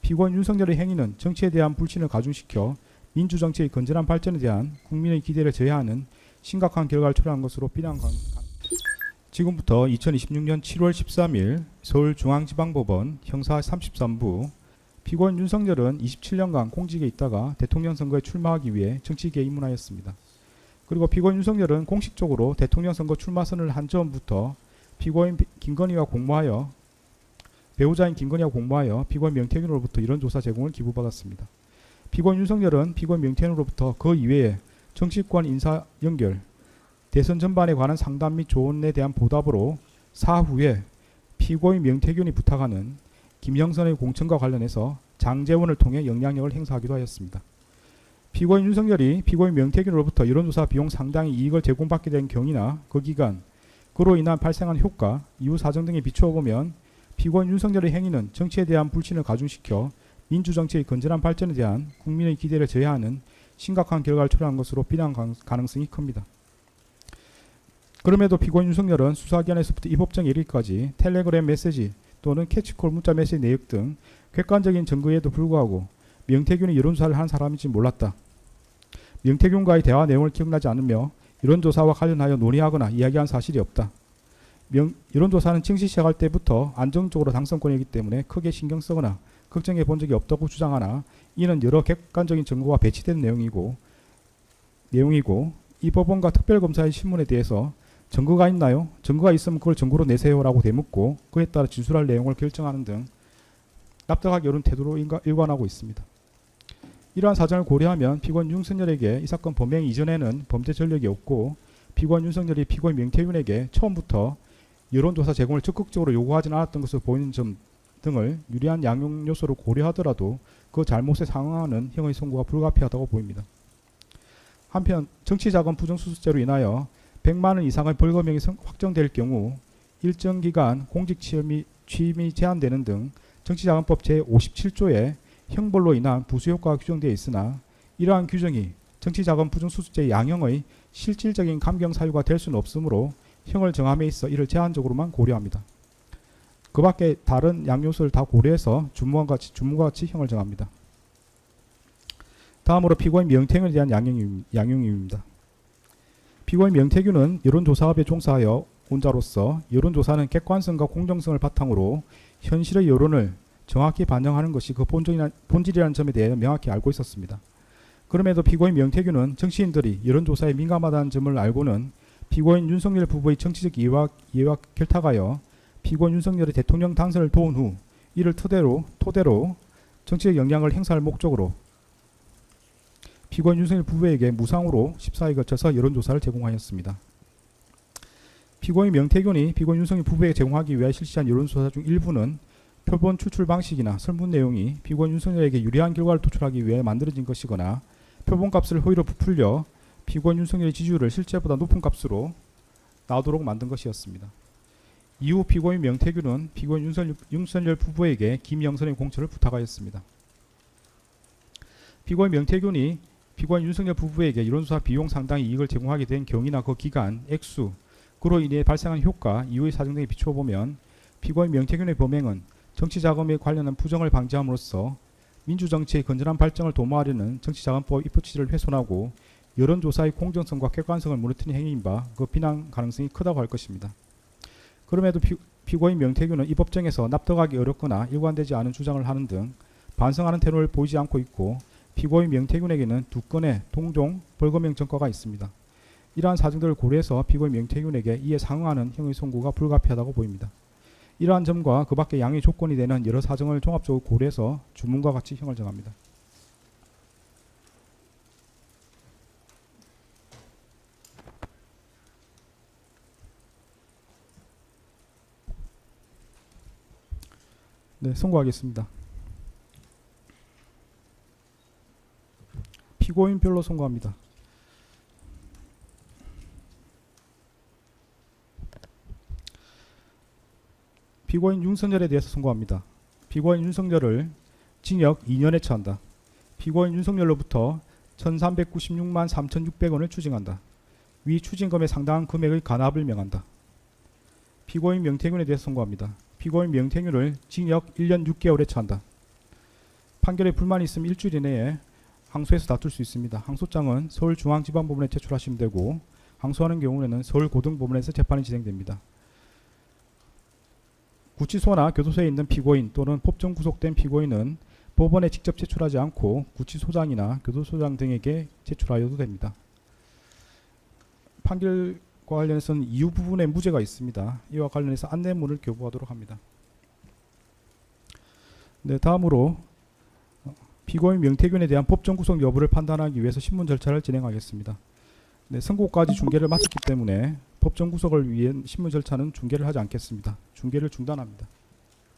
피고인 윤석열의 행위는 정치에 대한 불신을 가중시켜 민주정치의 건전한 발전에 대한 국민의 기대를 저해하는 심각한 결과를 초래한 것으로 비난 가능합니다. 지금부터 2026년 7월 13일 서울중앙지방법원 형사 33부 피고인 윤석열은 27년간 공직에 있다가 대통령 선거에 출마하기 위해 정치계에 입문하였습니다. 그리고 피고인 윤석열은 공식적으로 대통령 선거 출마 선언을 한 즈음부터 피고인 김건희와 공모하여 배우자인 김건희와 공모하여 피고인 명태균으로부터 여론조사 제공을 기부받았습니다. 피고인 윤석열은 피고인 명태균으로부터 그 이외에 정치권 인사 연결, 대선 전반에 관한 상담 및 조언에 대한 보답으로 사후에 피고인 명태균이 부탁하는 김영선의 공천과 관련해서 장제원을 통해 영향력을 행사하기도 하였습니다. 피고인 윤석열이 피고인 명태균으로부터 여론조사 비용 상당의 이익을 제공받게 된 경위나 그 기간, 그로 인한 발생한 효과, 이후 사정 등에 비추어 보면 피고인 윤석열의 행위는 정치에 대한 불신을 가중시켜 민주정치의 건전한 발전에 대한 국민의 기대를 저해하는 심각한 결과를 초래한 것으로 비난 가능성이 큽니다. 그럼에도 피고인 윤석열은 수사기관에서부터 이 법정에 이르기까지 텔레그램 메시지 또는 캐치콜 문자 메시지 내역 등 객관적인 증거에도 불구하고 명태균이 여론조사를 한 사람인지 몰랐다. 명태균과의 대화 내용을 기억나지 않으며 여론조사와 관련하여 논의하거나 이야기한 사실이 없다. 여론조사는 정시 시작할 때부터 안정적으로 당선권이기 때문에 크게 신경 쓰거나 걱정해 본 적이 없다고 주장하나 이는 여러 객관적인 증거가 배치된 내용이고 이 법원과 특별검사의 신문에 대해서 증거가 있나요? 증거가 있으면 그걸 증거로 내세요라고 되묻고 그에 따라 진술할 내용을 결정하는 등 납득하기 어려운 태도로 일관하고 있습니다. 이러한 사정을 고려하면 피고인 윤석열에게 이 사건 범행 이전에는 범죄 전력이 없고 피고인 윤석열이 피고인 명태균에게 처음부터 여론조사 제공을 적극적으로 요구하진 않았던 것으로 보이는 점 등을 유리한 양형 요소를 고려하더라도 그 잘못에 상응하는 형의 선고가 불가피하다고 보입니다. 한편 정치자금 부정수수죄로 인하여 100만 원 이상의 벌금형이 확정될 경우 일정 기간 공직 취임이 제한되는 등 정치자금법 제57조에 형벌로 인한 부수효과가 규정되어 있으나 이러한 규정이 정치자금 부정수수죄의 양형의 실질적인 감경 사유가 될 수는 없으므로 형을 정함에 있어 이를 제한적으로만 고려합니다. 그 밖에 다른 양요소를 다 고려해서 주문과 같이 형을 정합니다. 다음으로 피고인 명태균에 대한 양형입니다. 피고인 명태균은 여론조사업에 종사하여 온 자로서 여론조사는 객관성과 공정성을 바탕으로 현실의 여론을 정확히 반영하는 것이 그 본질이라는 점에 대해 명확히 알고 있었습니다. 그럼에도 피고인 명태균은 정치인들이 여론조사에 민감하다는 점을 알고는 피고인 윤석열 부부의 정치적 이해와 결탁하여 피고인 윤석열의 대통령 당선을 도운 후 이를 토대로 정치적 영향을 행사할 목적으로 피고인 윤석열 부부에게 무상으로 14일 거쳐서 여론조사를 제공하였습니다. 피고인 명태균이 피고인 윤석열 부부에게 제공하기 위해 실시한 여론조사 중 일부는 표본 추출 방식이나 설문 내용이 피고인 윤석열에게 유리한 결과를 도출하기 위해 만들어진 것이거나 표본값을 허위로 부풀려 피고인 윤석열의 지지율을 실제보다 높은 값으로 나오도록 만든 것이었습니다. 이후 피고인 명태균은 피고인 윤석열 부부에게 김영선의 공천을 부탁하였습니다. 피고인 명태균이 피고인 윤석열 부부에게 여론조사 비용 상당의 이익을 제공하게 된 경위나 그 기간, 액수, 그로 인해 발생한 효과, 이후의 사정 등에 비추어 보면 피고인 명태균의 범행은 정치자금에 관련한 부정을 방지함으로써 민주정치의 건전한 발전을 도모하려는 정치자금법 입법 취지를 훼손하고 여론조사의 공정성과 객관성을 무너뜨린 행위인 바 그 비난 가능성이 크다고 할 것입니다. 그럼에도 피고인 명태균은 이 법정에서 납득하기 어렵거나 일관되지 않은 주장을 하는 등 반성하는 태도를 보이지 않고 있고 피고인 명태균에게는 2건의 동종 벌금형 전과가 있습니다. 이러한 사정들을 고려해서 피고인 명태균에게 이에 상응하는 형의 선고가 불가피하다고 보입니다. 이러한 점과 그 밖의 양의 조건이 되는 여러 사정을 종합적으로 고려해서 주문과 같이 형을 정합니다. 네, 선고하겠습니다. 피고인별로 선고합니다. 피고인 윤석열에 대해서 선고합니다. 피고인 윤석열을 징역 2년에 처한다. 피고인 윤석열로부터 1,396만 3,600원을 추징한다. 위 추징금에 상당한 금액의 간합을 명한다. 피고인 명태균에 대해서 선고합니다. 피고인 명태균을 징역 1년 6개월에 처한다. 판결에 불만이 있으면 일주일 이내에 항소해서 다툴 수 있습니다. 항소장은 서울중앙지방법원에 제출하시면 되고 항소하는 경우에는 서울고등법원에서 재판이 진행됩니다. 구치소나 교도소에 있는 피고인 또는 법정 구속된 피고인은 법원에 직접 제출하지 않고 구치소장이나 교도소장 등에게 제출하여도 됩니다. 판결과 관련해서는 이유 부분에 무죄가 있습니다. 이와 관련해서 안내문을 교부하도록 합니다. 네, 다음으로 피고인 명태균에 대한 법정 구속 여부를 판단하기 위해서 신문 절차를 진행하겠습니다. 네, 선고까지 중계를 마쳤기 때문에 법정 구속을 위한 신문 절차는 중계를 하지 않겠습니다. 중계를 중단합니다.